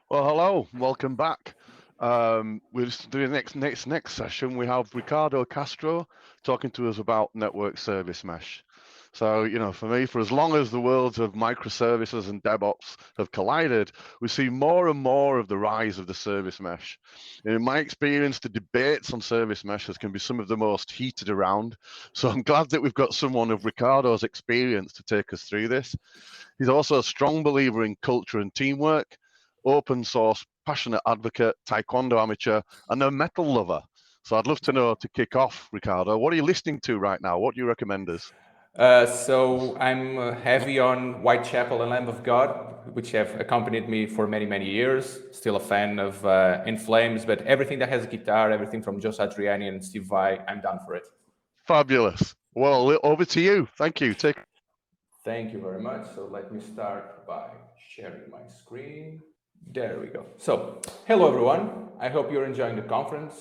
Well, hello, welcome back. We're doing next session. We have Ricardo Castro talking to us about network service mesh. So, for me, for as long as the worlds of microservices and DevOps have collided, we see more and more of the rise of the service mesh. In my experience, the debates on service meshes can be some of the most heated around. So I'm glad that we've got someone of Ricardo's experience to take us through this. He's also a strong believer in culture and teamwork, open source, passionate advocate, taekwondo amateur, and a metal lover. So I'd love to know, to kick off, Ricardo, what are you listening to right now? What do you recommend us? So I'm heavy on Whitechapel and Lamb of God, which have accompanied me for many, many years. Still a fan of In Flames, but everything that has a guitar, everything from Joe Satriani and Steve Vai, I'm down for it. Fabulous. Well, over to you. Thank you. Thank you very much. So let me start by sharing my screen. There we go. So, hello everyone. I hope you're enjoying the conference.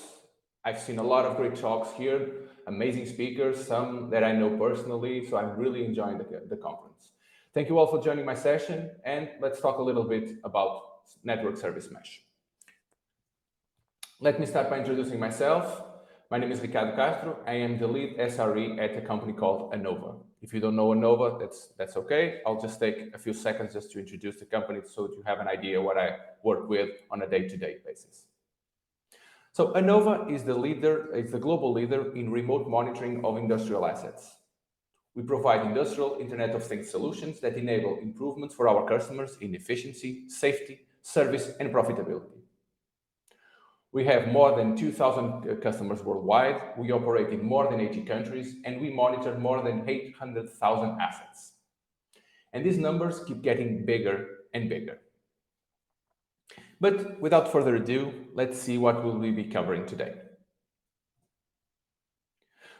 I've seen a lot of great talks here, amazing speakers, some that I know personally, so I'm really enjoying the conference. Thank you all for joining my session, and let's talk a little bit about network service mesh. Let me start by introducing myself. My name is Ricardo Castro. I am the lead SRE at a company called Anova. If you don't know Anova, that's okay. I'll just take a few seconds just to introduce the company so that you have an idea what I work with on a day-to-day basis. So Anova is the global leader in remote monitoring of industrial assets. We provide industrial Internet of Things solutions that enable improvements for our customers in efficiency, safety, service, and profitability. We have more than 2,000 customers worldwide. We operate in more than 80 countries, and we monitor more than 800,000 assets. And these numbers keep getting bigger and bigger. But without further ado, let's see what we'll be covering today.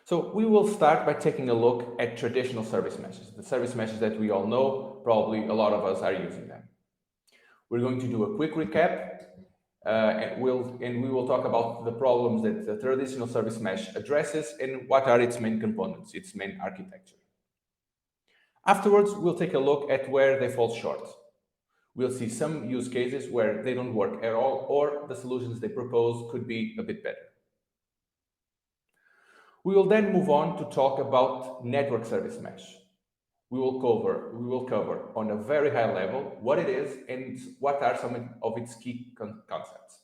So we will start by taking a look at traditional service meshes, the service meshes that we all know. Probably a lot of us are using them. We're going to do a quick recap and we will talk about the problems that the traditional service mesh addresses and what are its main components, its main architecture. Afterwards, we'll take a look at where they fall short. We'll see some use cases where they don't work at all, or the solutions they propose could be a bit better. We will then move on to talk about network service mesh. We will cover on a very high level what it is and what are some of its key concepts.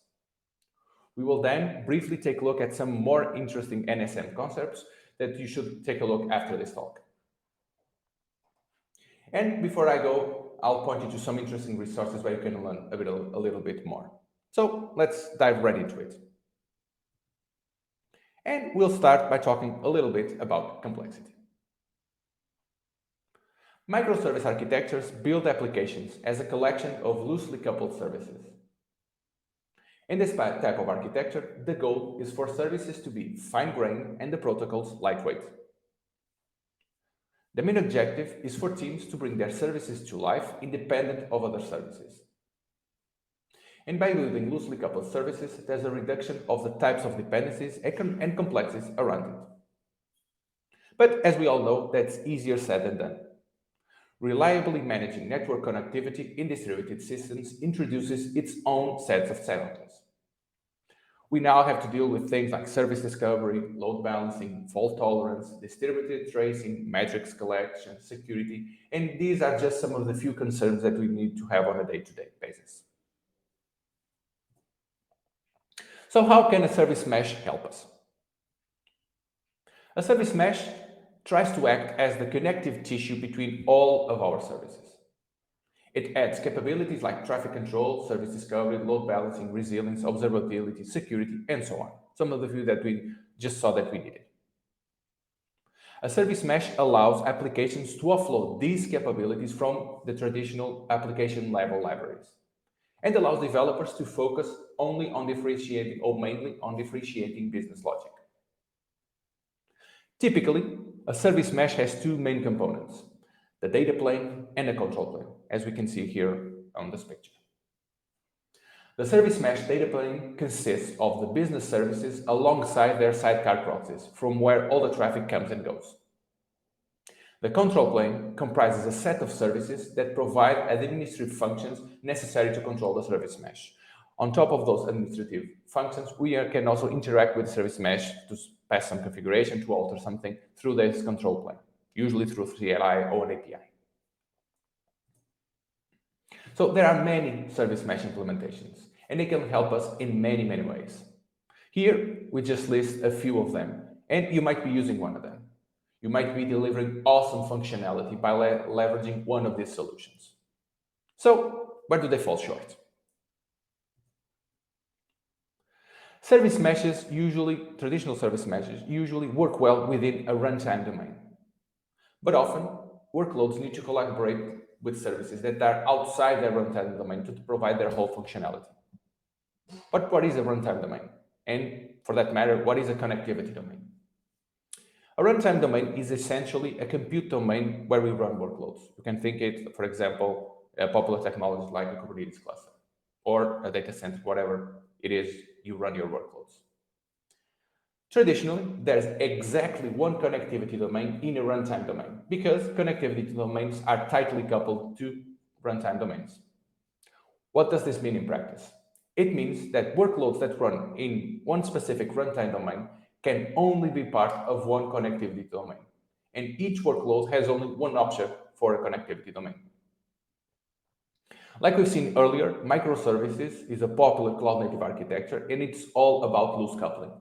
We will then briefly take a look at some more interesting NSM concepts that you should take a look after this talk. And before I go, I'll point you to some interesting resources where you can learn a little bit more. So let's dive right into it. And we'll start by talking a little bit about complexity. Microservice architectures build applications as a collection of loosely coupled services. In this type of architecture, the goal is for services to be fine-grained and the protocols lightweight. The main objective is for teams to bring their services to life independent of other services. And by building loosely coupled services, there's a reduction of the types of dependencies and complexities around it. But as we all know, that's easier said than done. Reliably managing network connectivity in distributed systems introduces its own sets of challenges. We now have to deal with things like service discovery, load balancing, fault tolerance, distributed tracing, metrics collection, security, and these are just some of the few concerns that we need to have on a day-to-day basis. So how can a service mesh help us? A service mesh tries to act as the connective tissue between all of our services. It adds capabilities like traffic control, service discovery, load balancing, resilience, observability, security, and so on. Some of the few that we just saw that we needed. A service mesh allows applications to offload these capabilities from the traditional application level libraries and allows developers to focus only on differentiating or mainly on differentiating business logic. Typically, a service mesh has two main components, the data plane and the control plane, as we can see here on this picture. The service mesh data plane consists of the business services alongside their sidecar proxies, from where all the traffic comes and goes. The control plane comprises a set of services that provide administrative functions necessary to control the service mesh. On top of those administrative functions, can also interact with the service mesh to pass some configuration, to alter something through this control plane, usually through CLI or an API. So there are many service mesh implementations, and they can help us in many, many ways. Here, we just list a few of them, and you might be using one of them. You might be delivering awesome functionality by leveraging one of these solutions. So, where do they fall short? Traditional service meshes usually work well within a runtime domain. But often, workloads need to collaborate with services that are outside their runtime domain to provide their whole functionality. But what is a runtime domain? And for that matter, what is a connectivity domain? A runtime domain is essentially a compute domain where we run workloads. You can think it, for example, a popular technology like a Kubernetes cluster or a data center, whatever it is you run your workloads. Traditionally, there's exactly one connectivity domain in a runtime domain because connectivity domains are tightly coupled to runtime domains. What does this mean in practice? It means that workloads that run in one specific runtime domain can only be part of one connectivity domain, and each workload has only one option for a connectivity domain. Like we've seen earlier, microservices is a popular cloud-native architecture, and it's all about loose coupling.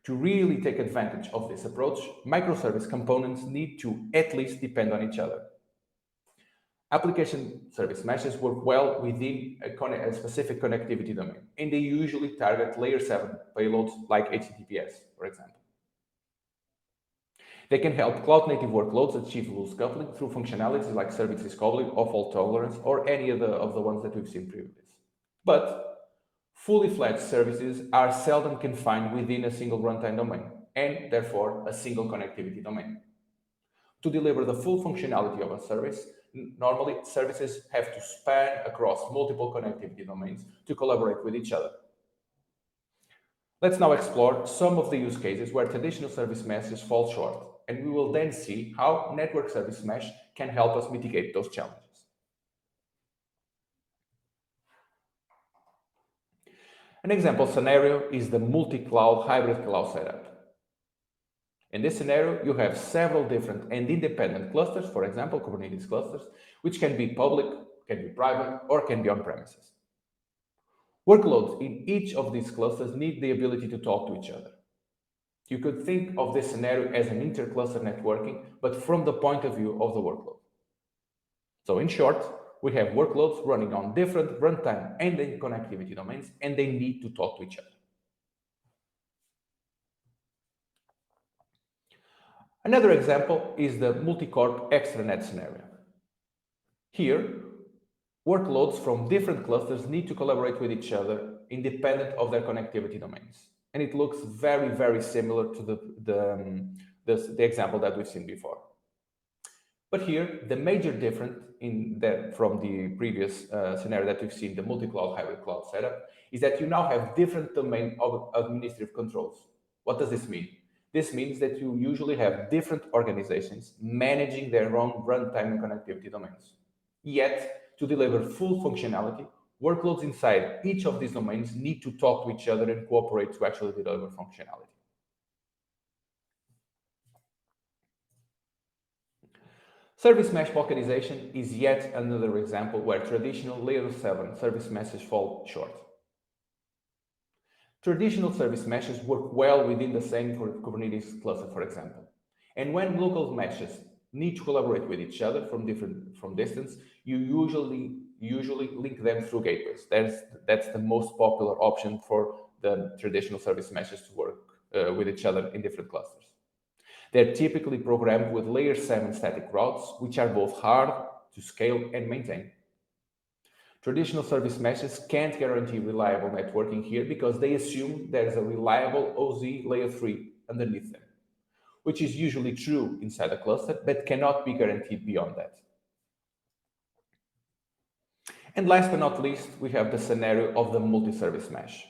To really take advantage of this approach, microservice components need to at least depend on each other. Application service meshes work well within a specific connectivity domain, and they usually target layer 7 payloads like HTTPS, for example. They can help cloud-native workloads achieve loose coupling through functionalities like service discovery or fault tolerance or any of the ones that we've seen previously. But fully fledged services are seldom confined within a single runtime domain and therefore a single connectivity domain. To deliver the full functionality of a service, normally services have to span across multiple connectivity domains to collaborate with each other. Let's now explore some of the use cases where traditional service meshes fall short, and we will then see how network service mesh can help us mitigate those challenges. An example scenario is the multi-cloud hybrid cloud setup. In this scenario, you have several different and independent clusters, for example, Kubernetes clusters, which can be public, can be private, or can be on-premises. Workloads in each of these clusters need the ability to talk to each other. You could think of this scenario as an inter-cluster networking, but from the point of view of the workload. So in short, we have workloads running on different runtime and connectivity domains, and they need to talk to each other. Another example is the multi-corp extranet scenario. Here, workloads from different clusters need to collaborate with each other independent of their connectivity domains. And it looks very, very similar to the example that we've seen before. But here, the major difference from the previous scenario that we've seen, the multi-cloud hybrid cloud setup, is that you now have different domain of administrative controls. What does this mean? This means that you usually have different organizations managing their own runtime and connectivity domains. Yet, to deliver full functionality, workloads inside each of these domains need to talk to each other and cooperate to actually deliver functionality. Service mesh balkanization is yet another example where traditional layer 7 service meshes fall short. Traditional service meshes work well within the same Kubernetes cluster, for example. And when local meshes need to collaborate with each other from distance, you usually link them through gateways. That's the most popular option for the traditional service meshes to work with each other in different clusters. They're typically programmed with layer 7 static routes, which are both hard to scale and maintain. Traditional service meshes can't guarantee reliable networking here because they assume there's a reliable OZ layer 3 underneath them, which is usually true inside a cluster, but cannot be guaranteed beyond that. And last but not least, we have the scenario of the multi-service mesh.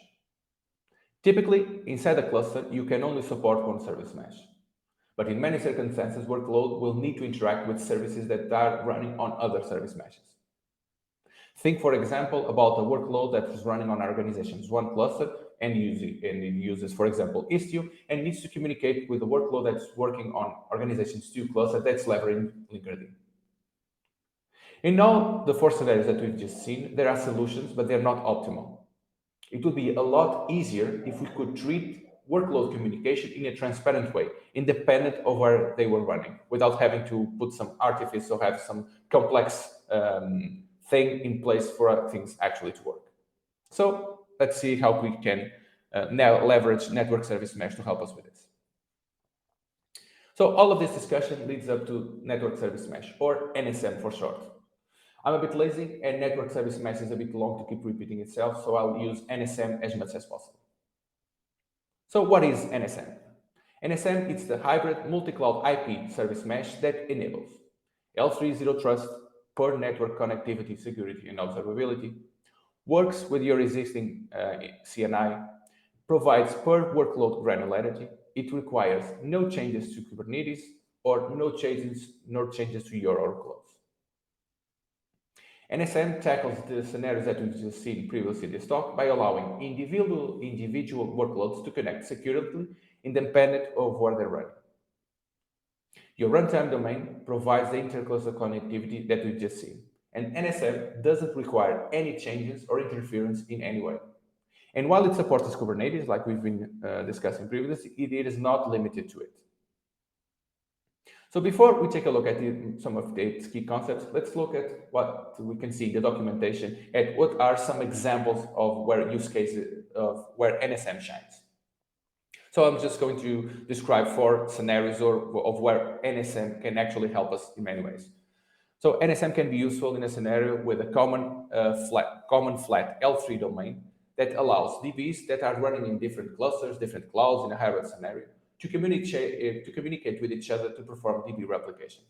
Typically, inside a cluster, you can only support one service mesh. But in many circumstances, workload will need to interact with services that are running on other service meshes. Think, for example, about a workload that is running on our organization's one cluster and it uses, for example, Istio and needs to communicate with the workload that's working on organization's two cluster that's leveraging Linkerd. In all the four scenarios that we've just seen, there are solutions, but they're not optimal. It would be a lot easier if we could treat workload communication in a transparent way, independent of where they were running, without having to put some artifice or have some complex thing in place for things actually to work. So let's see how we can now leverage network service mesh to help us with this. So all of this discussion leads up to network service mesh, or NSM for short. I'm a bit lazy and network service mesh is a bit long to keep repeating itself, so I'll use NSM as much as possible. So what is NSM? NSM is the hybrid multi-cloud IP service mesh that enables L3 zero trust, per network connectivity, security, and observability, works with your existing CNI, provides per workload granularity. It requires no changes to Kubernetes or no changes to your workloads. NSM tackles the scenarios that we've just seen previously in this talk by allowing individual workloads to connect securely independent of where they're running. Your runtime domain provides the intercluster connectivity that we've just seen, and NSM doesn't require any changes or interference in any way. And while it supports Kubernetes, like we've been discussing previously, it is not limited to it. So before we take a look at some of its key concepts, let's look at what we can see in the documentation and what are some examples of where use cases of where NSM shines. So I'm just going to describe 4 scenarios of where NSM can actually help us in many ways. So NSM can be useful in a scenario with a common flat L3 domain that allows DBs that are running in different clusters, different clouds in a hybrid scenario to communicate with each other to perform DB replication.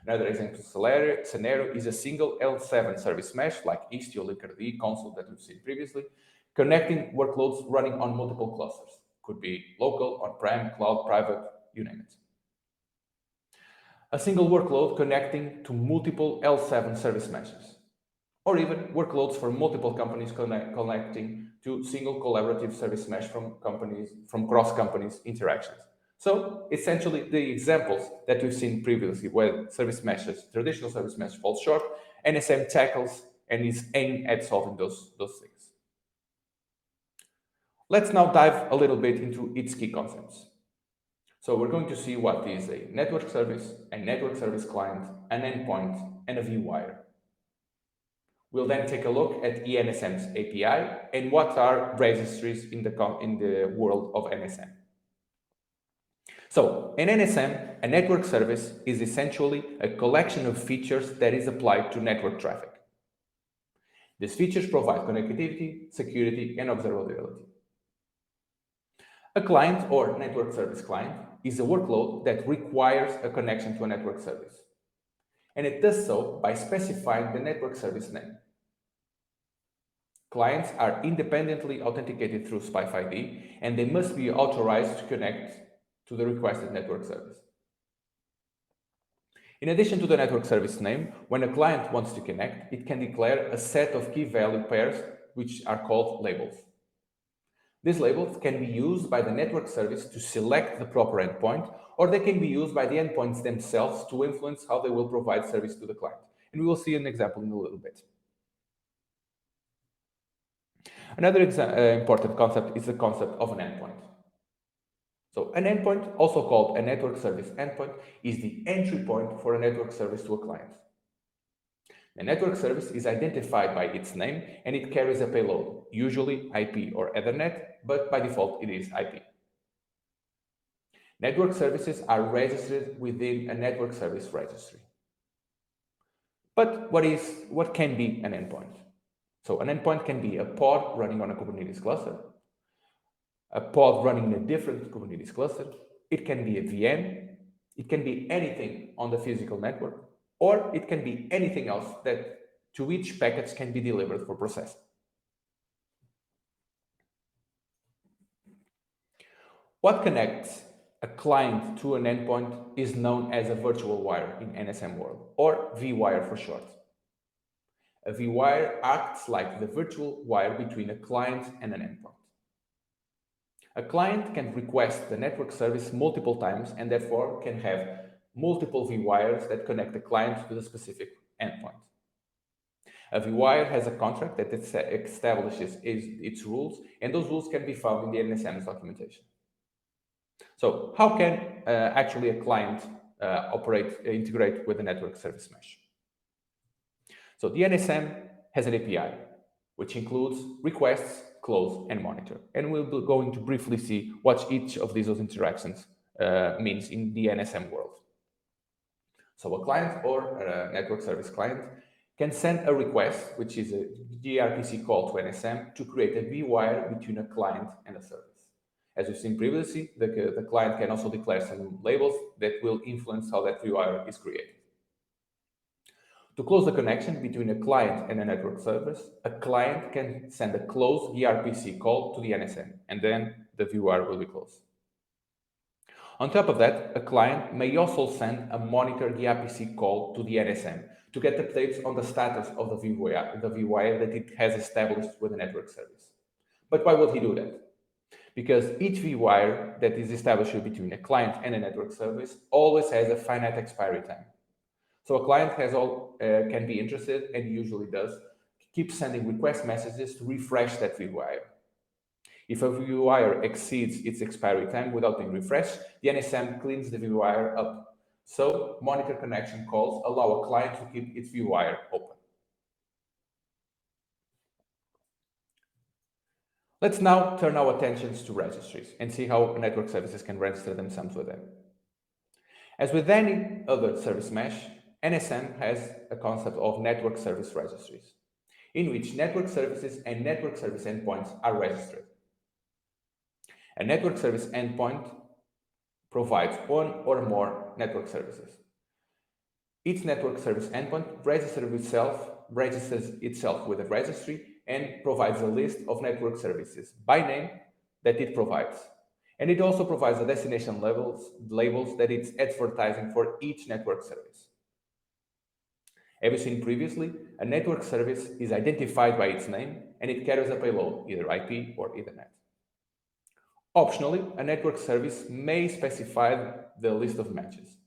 Another example scenario is a single L7 service mesh like Istio, Linkerd, console that we've seen previously, connecting workloads running on multiple clusters. Could be local, on-prem, cloud, private, you name it. A single workload connecting to multiple L7 service meshes, or even workloads for multiple companies connecting to single collaborative service mesh from cross companies interactions. So essentially the examples that we've seen previously where traditional service mesh falls short, NSM tackles and is aimed at solving those things. Let's now dive a little bit into its key concepts. So we're going to see what is a network service client, an endpoint, and a vWire. We'll then take a look at NSM's API and what are registries in the world of NSM. So in NSM, a network service is essentially a collection of features that is applied to network traffic. These features provide connectivity, security, and observability. A client or network service client is a workload that requires a connection to a network service. And it does so by specifying the network service name. Clients are independently authenticated through SPIFE-ID, and they must be authorized to connect to the requested network service. In addition to the network service name, when a client wants to connect, it can declare a set of key value pairs, which are called labels. These labels can be used by the network service to select the proper endpoint, or they can be used by the endpoints themselves to influence how they will provide service to the client. And we will see an example in a little bit. Another important concept is the concept of an endpoint. So an endpoint, also called a network service endpoint, is the entry point for a network service to a client. The network service is identified by its name and it carries a payload, usually IP or Ethernet, but by default it is IP. Network services are registered within a network service registry. But what can be an endpoint? So an endpoint can be a pod running on a Kubernetes cluster, a pod running in a different Kubernetes cluster. It can be a VM. It can be anything on the physical network, or it can be anything else that to which packets can be delivered for processing. What connects a client to an endpoint is known as a virtual wire in NSM world, or vWire for short. A vWire acts like the virtual wire between a client and an endpoint. A client can request the network service multiple times and therefore can have multiple vWires that connect the client to the specific endpoint. A vWire has a contract that establishes its rules, and those rules can be found in the NSM's documentation. So how can actually a client integrate with the network service mesh? So the NSM has an API, which includes requests, close, and monitor. And we'll be going to briefly see what each of these interactions means in the NSM world. So a client or a network service client can send a request, which is a gRPC call to NSM, to create a vWire between a client and a service. As we've seen previously, the client can also declare some labels that will influence how that vWire is created. To close the connection between a client and a network service, a client can send a close gRPC call to the NSM, and then the vWire will be closed. On top of that, a client may also send a monitor gRPC call to the NSM to get updates on the status of the vWire that it has established with the network service. But why would he do that? Because each vWire that is established between a client and a network service always has a finite expiry time. So a client can be interested, and usually does, keep sending request messages to refresh that vWire. If a vWire exceeds its expiry time without being refreshed, the NSM cleans the vWire up. So monitor connection calls allow a client to keep its vWire open. Let's now turn our attentions to registries and see how network services can register themselves with them. As with any other service mesh, NSM has a concept of network service registries, in which network services and network service endpoints are registered. A network service endpoint provides one or more network services. Each network service endpoint registers itself with a registry and provides a list of network services by name that it provides. And it also provides the destination labels that it's advertising for each network service. As we've seen previously, a network service is identified by its name and it carries a payload, either IP or Ethernet. Optionally, a network service may specify the list of matches.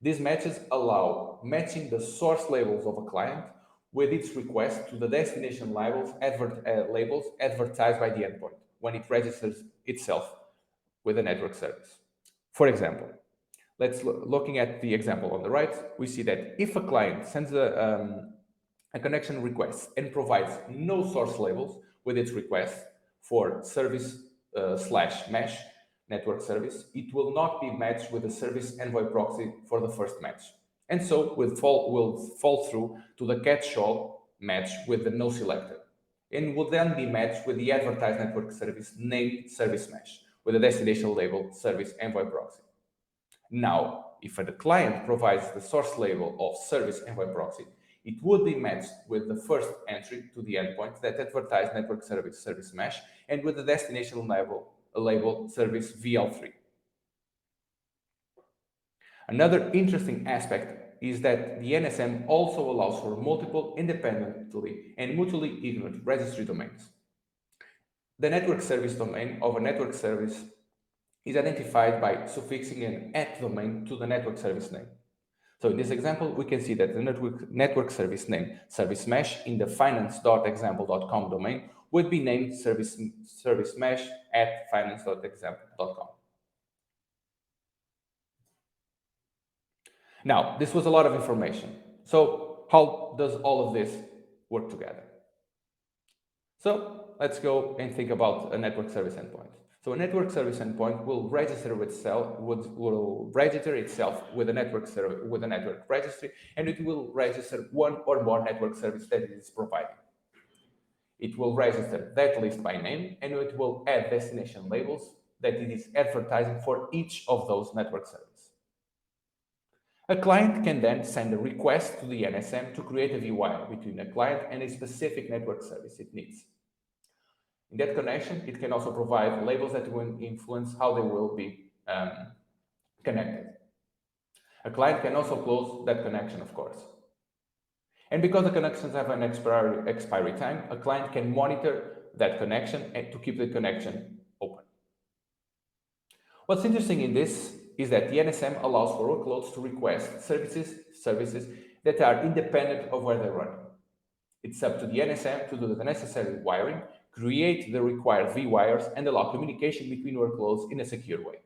These matches allow matching the source labels of a client with its request to the destination labels advertised by the endpoint when it registers itself with a network service. For example, looking at the example on the right, we see that if a client sends a connection request and provides no source labels with its request for service / mesh network service, it will not be matched with the service envoy proxy for the first match. And so will fall through to the catch-all match with the no selector, and will then be matched with the advertised network service named service mesh with a destination label service envoy proxy. Now, if the client provides the source label of service envoy proxy, it would be matched with the first entry to the endpoint that advertised network service mesh and with the destination label service VL3. Another interesting aspect is that the NSM also allows for multiple independently and mutually ignorant registry domains. The network service domain of a network service is identified by suffixing an @ domain to the network service name. So in this example, we can see that the network service name service mesh in the finance.example.com domain would be named service mesh at finance.example.com. Now, this was a lot of information. So how does all of this work together? So let's go and think about a network service endpoint. So a network service endpoint will register itself with a network registry, and it will register one or more network service that it is providing. It will register that list by name, and it will add destination labels that it is advertising for each of those network services. A client can then send a request to the NSM to create a vWire between a client and a specific network service it needs. In that connection, it can also provide labels that will influence how they will be connected. A client can also close that connection, of course. And because the connections have an expiry time, a client can monitor that connection and to keep the connection open. What's interesting in this is that the NSM allows for workloads to request services that are independent of where they're running. It's up to the NSM to do the necessary wiring, create the required vWires, and allow communication between workloads in a secure way.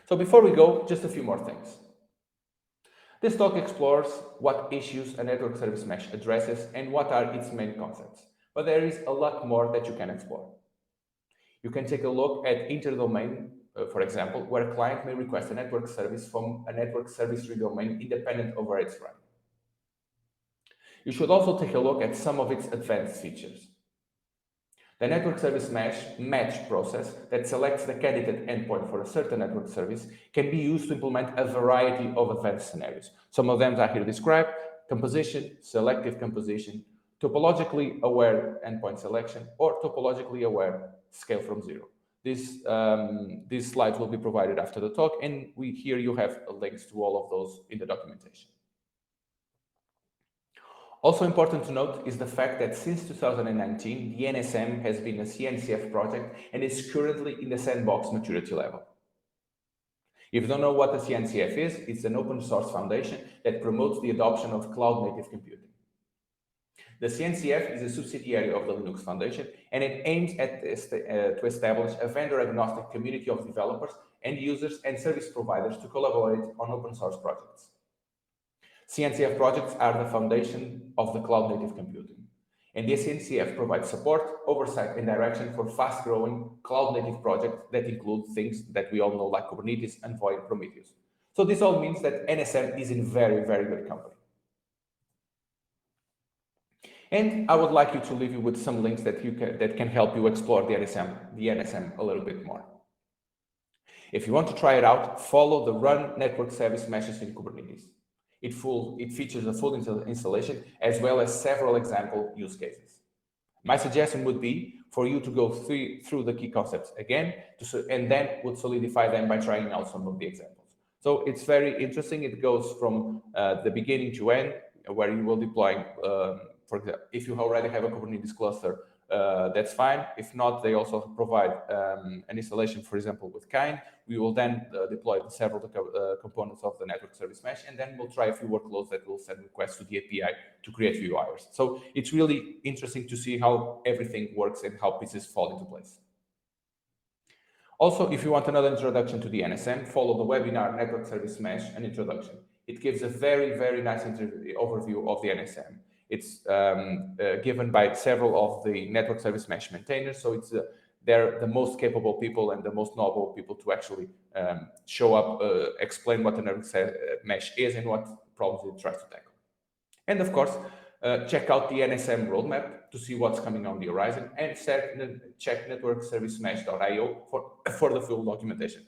So before we go, just a few more things. This talk explores what issues a network service mesh addresses and what are its main concepts. But there is a lot more that you can explore. You can take a look at interdomain, for example, where a client may request a network service from a network service domain independent of where it's running. You should also take a look at some of its advanced features. The network service mesh match process that selects the candidate endpoint for a certain network service can be used to implement a variety of advanced scenarios. Some of them are here described: composition, selective composition, topologically aware endpoint selection, or topologically aware scale from zero. These slides will be provided after the talk, and here you have links to all of those in the documentation. Also important to note is the fact that since 2019, the NSM has been a CNCF project and is currently in the sandbox maturity level. If you don't know what the CNCF is, it's an open source foundation that promotes the adoption of cloud-native computing. The CNCF is a subsidiary of the Linux Foundation, and it aims to establish a vendor-agnostic community of developers and users and service providers to collaborate on open source projects. CNCF projects are the foundation of the cloud-native computing, and the CNCF provides support, oversight, and direction for fast-growing cloud-native projects that include things that we all know like Kubernetes, Envoy, and Prometheus. So this all means that NSM is in very, very good company. And I would like to leave you with some links that can help you explore the NSM a little bit more. If you want to try it out, follow the Run Network Service Meshes in Kubernetes. It features a full installation as well as several example use cases. My suggestion would be for you to go through the key concepts again, and then would solidify them by trying out some of the examples. So it's very interesting. It goes from the beginning to end, where you will deploy, for example, if you already have a Kubernetes cluster, that's fine. If not, they also provide an installation, for example, with Kind. We will then deploy several components of the network service mesh, and then we'll try a few workloads that will send requests to the API to create vWires. So it's really interesting to see how everything works and how pieces fall into place. Also, if you want another introduction to the NSM, follow the webinar Network Service Mesh, an introduction. It gives a very, very nice overview of the NSM. It's given by several of the network service mesh maintainers, so it's they're the most capable people and the most knowledgeable people to actually show up, explain what the network mesh is and what problems it tries to tackle. And of course, check out the NSM roadmap to see what's coming on the horizon, and check networkservicemesh.io for the full documentation.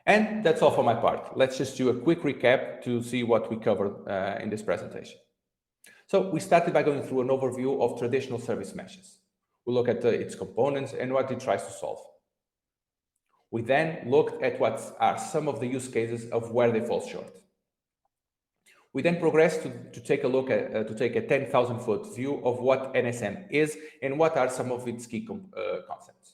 And that's all for my part. Let's just do a quick recap to see what we covered in this presentation. So we started by going through an overview of traditional service meshes. We look at its components and what it tries to solve. We then looked at what are some of the use cases of where they fall short. We then progressed to take a look at a 10,000-foot view of what NSM is and what are some of its key concepts.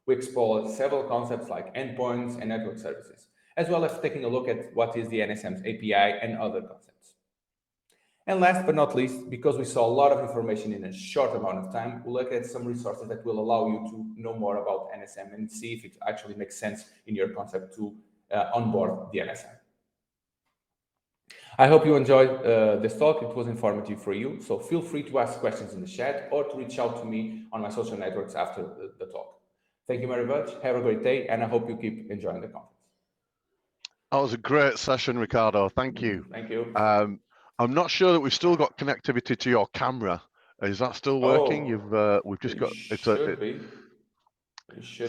We explored several concepts like endpoints and network services, as well as taking a look at what is the NSM's API and other concepts. And last but not least, because we saw a lot of information in a short amount of time, we'll look at some resources that will allow you to know more about NSM and see if it actually makes sense in your concept to onboard the NSM. I hope you enjoyed this talk. It was informative for you. So feel free to ask questions in the chat or to reach out to me on my social networks after the talk. Thank you very much. Have a great day, and I hope you keep enjoying the conference. That was a great session, Ricardo. Thank you. Thank you. I'm not sure that we've still got connectivity to your camera. Is that still working? We've just got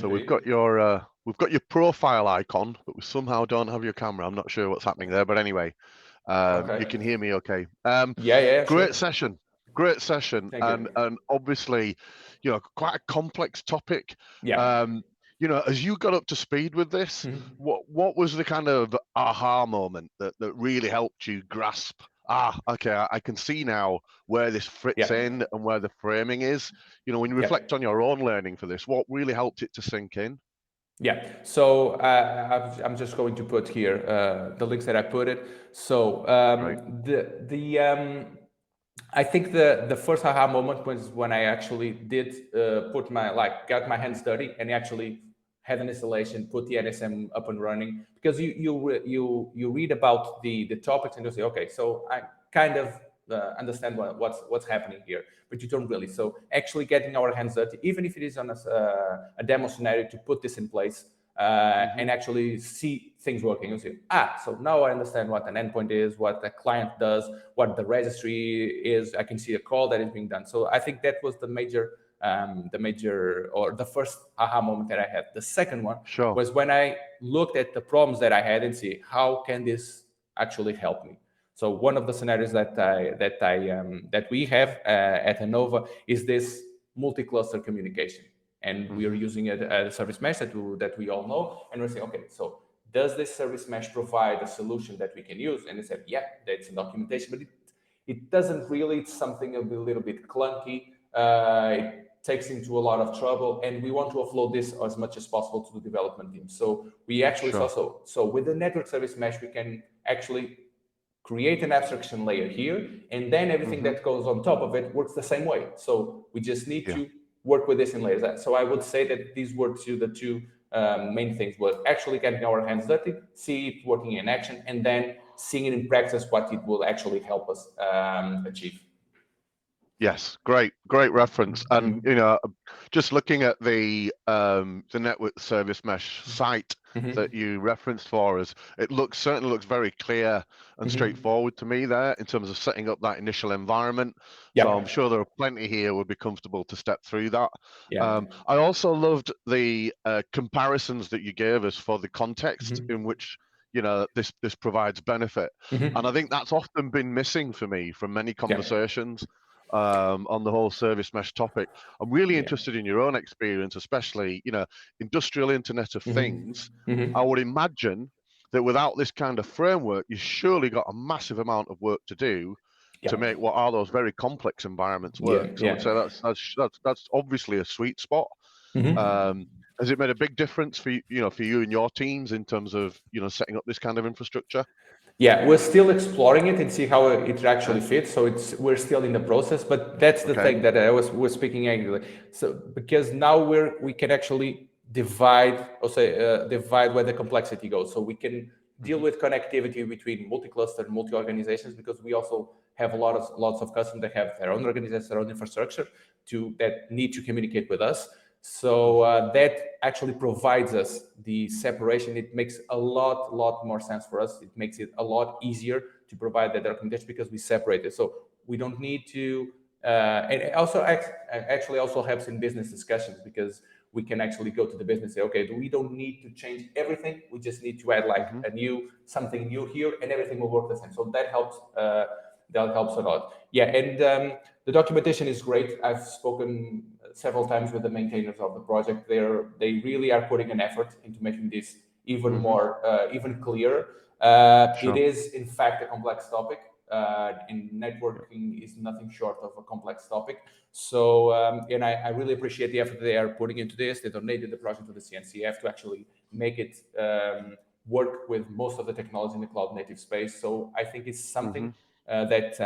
we've got your profile icon, but we somehow don't have your camera. I'm not sure what's happening there, but anyway, you can hear me okay. Yeah. Great session. Great session, and obviously, quite a complex topic. Yeah. As you got up to speed with this, what was the kind of aha moment that really helped you grasp? Okay, I can see now where this fits Yeah. in and where the framing is. When you Yeah. reflect on your own learning for this, what really helped it to sink in? Yeah. So I'm just going to put here the links that I put it. So Right. I think the first aha moment was when I actually did got my hands dirty and actually had an installation, put the NSM up and running. Because you read about the topics and you say, okay, so I kind of understand what's happening here, but you don't really. So actually getting our hands dirty, even if it is on a demo scenario, to put this in place and actually see things working. You say, so now I understand what an endpoint is, what the client does, what the registry is. I can see a call that is being done. So I think that was the first aha moment that I had. The second one Sure. was when I looked at the problems that I had and see how can this actually help me. So one of the scenarios that we have at Innova is this multi-cluster communication, and we are using a service mesh that we all know, and we're saying, okay, so does this service mesh provide a solution that we can use? And they said, yeah, that's in documentation, but it doesn't really. It's something a little bit clunky. It takes into a lot of trouble, and we want to offload this as much as possible to the development team. So we actually Sure. so with the network service mesh, we can actually create an abstraction layer here, and then everything that goes on top of it works the same way. So we just need Yeah. to work with this in layers. So I would say that these were the two main things: was actually getting our hands dirty, see it working in action, and then seeing it in practice what it will actually help us achieve. Yes, great reference. And just looking at the network service mesh site that you referenced for us, it certainly looks very clear and straightforward to me there in terms of setting up that initial environment. So I'm Yeah. sure there are plenty here who would be comfortable to step through that. Yeah. I also loved the comparisons that you gave us for the context in which this provides benefit. And I think that's often been missing for me from many conversations on the whole service mesh topic. I'm really interested in your own experience, especially, industrial Internet of Things. I would imagine that without this kind of framework, you surely got a massive amount of work to do to make what are those very complex environments work. So I would say that's obviously a sweet spot. Has it made a big difference for you and your teams in terms of setting up this kind of infrastructure? Yeah, we're still exploring it and see how it actually fits. So we're still in the process, but that's the thing that I was speaking angrily. So because now we can actually divide where the complexity goes. So we can deal with connectivity between multi-cluster and multi-organizations, because we also have lots of customers that have their own organizations, their own infrastructure that need to communicate with us. So that actually provides us the separation. It makes a lot more sense for us. It makes it a lot easier to provide that documentation because we separate it. So we don't need to, and it also actually also helps in business discussions, because we can actually go to the business and say, okay, we don't need to change everything. We just need to add like something new here, and everything will work the same. So that helps. That helps a lot. Yeah, and the documentation is great. I've spoken several times with the maintainers of the project. They really are putting an effort into making this even more, even clearer. It is, in fact, a complex topic. And networking is nothing short of a complex topic. So, and I really appreciate the effort they are putting into this. They donated the project to the CNCF to actually make it work with most of the technology in the cloud native space. So I think it's something that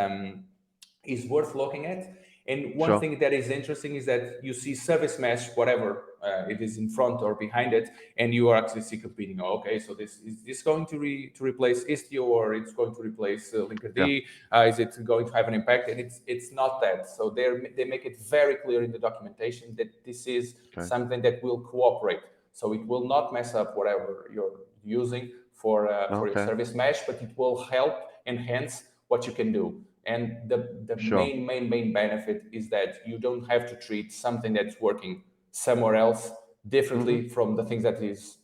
is worth looking at. And one thing that is interesting is that you see service mesh, whatever it is in front or behind it, and you are actually see competing. Oh, okay, so is this going to replace Istio, or it's going to replace Linkerd? Is it going to have an impact? And it's not that. So they make it very clear in the documentation that this is something that will cooperate. So it will not mess up whatever you're using for your service mesh, but it will help enhance what you can do. And the main benefit is that you don't have to treat something that's working somewhere else differently from the things that is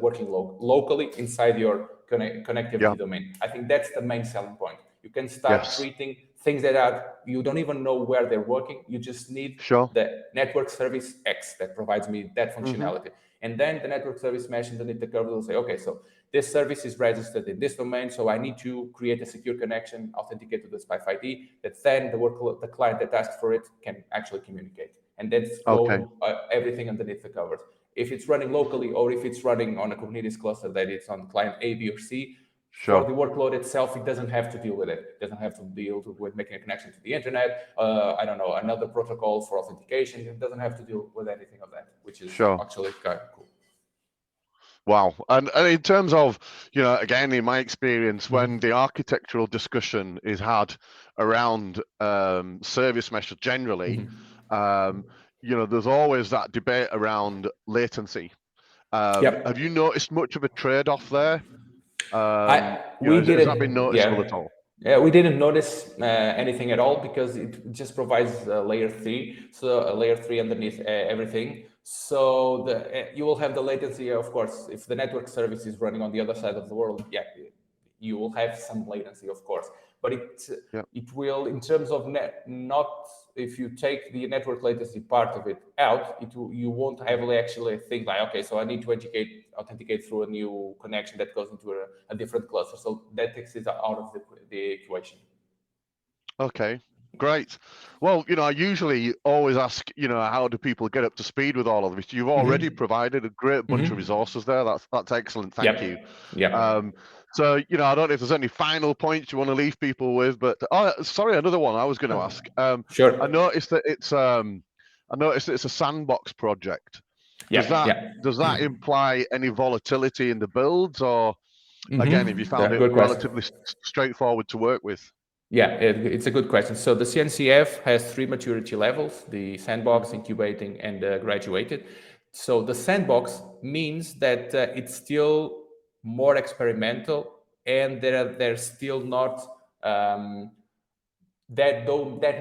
working locally inside your connectivity domain. I think that's the main selling point. You can start treating things that are, you don't even know where they're working. You just need Sure. the network service X that provides me that functionality. And then the network service mesh underneath the curve will say, okay, so this service is registered in this domain, so I need to create a secure connection, authenticate to the SPIFE ID, that then the client that asked for it can actually communicate. And that's going everything underneath the covers. If it's running locally or if it's running on a Kubernetes cluster that it's on client A, B, or C, for the workload itself, it doesn't have to deal with it. It doesn't have to deal with making a connection to the internet. I don't know, another protocol for authentication. It doesn't have to deal with anything of that, which is actually kind of cool. Wow. And in terms of, again, in my experience, when the architectural discussion is had around service mesh generally, there's always that debate around latency. Have you noticed much of a trade-off there? Has that been noticeable at all? Yeah, we didn't notice anything at all because it just provides layer 3, so a layer 3 underneath everything. So you will have the latency, of course, if the network service is running on the other side of the world. Yeah, you will have some latency, of course, but it will, in terms of not, if you take the network latency part of it out, you won't heavily actually think like, okay, so I need to authenticate through a new connection that goes into a different cluster. So that takes it out of the equation. Okay, great. Well, I usually always ask, how do people get up to speed with all of this? You've already provided a great bunch of resources there. That's excellent. Thank you. Yeah. So, I don't know if there's any final points you want to leave people with, but sorry, another one I was going to ask. Sure. I noticed that it's a sandbox project. Does that imply any volatility in the builds, or again, have you found it relatively straightforward to work with? Yeah, it's a good question. So the CNCF has 3 maturity levels: the sandbox, incubating, and graduated. So the sandbox means that it's still more experimental, and there's still not that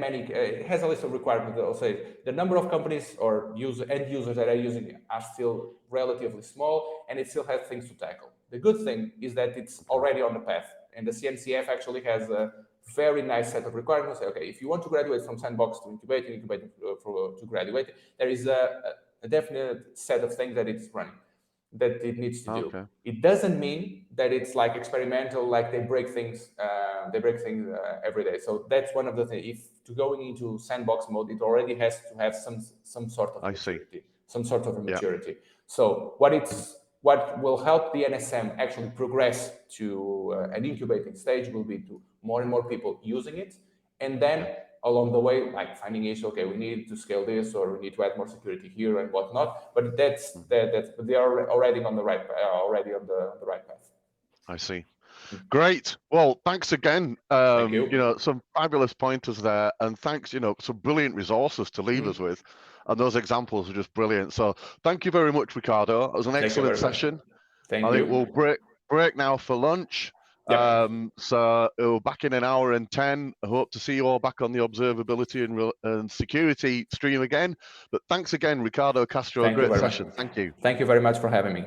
many. It has a list of requirements. I'll say the number of companies or end users that are using it are still relatively small, and it still has things to tackle. The good thing is that it's already on the path, and the CNCF actually has a very nice set of requirements. Okay, if you want to graduate from sandbox to incubating to graduate, there is a definite set of things that it's running, that it needs to do. It doesn't mean that it's like experimental, like they break things every day. So that's one of the things. If to going into sandbox mode, it already has to have some sort of maturity, some sort of maturity. So what will help the NSM actually progress to an incubating stage will be to more and more people using it, and then along the way, like finding issues. Okay, we need to scale this, or we need to add more security here and whatnot. But they are already on the right path. I see. Great. Well, thanks again. Thank you. Some fabulous pointers there, and thanks. Some brilliant resources to leave us with, and those examples are just brilliant. So thank you very much, Ricardo. It was an excellent session. Thank you. I think we'll break now for lunch. So we're back in an hour and 10. I hope to see you all back on the observability and security stream again. But thanks again, Ricardo Castro. Great session. Thank you. Thank you very much for having me.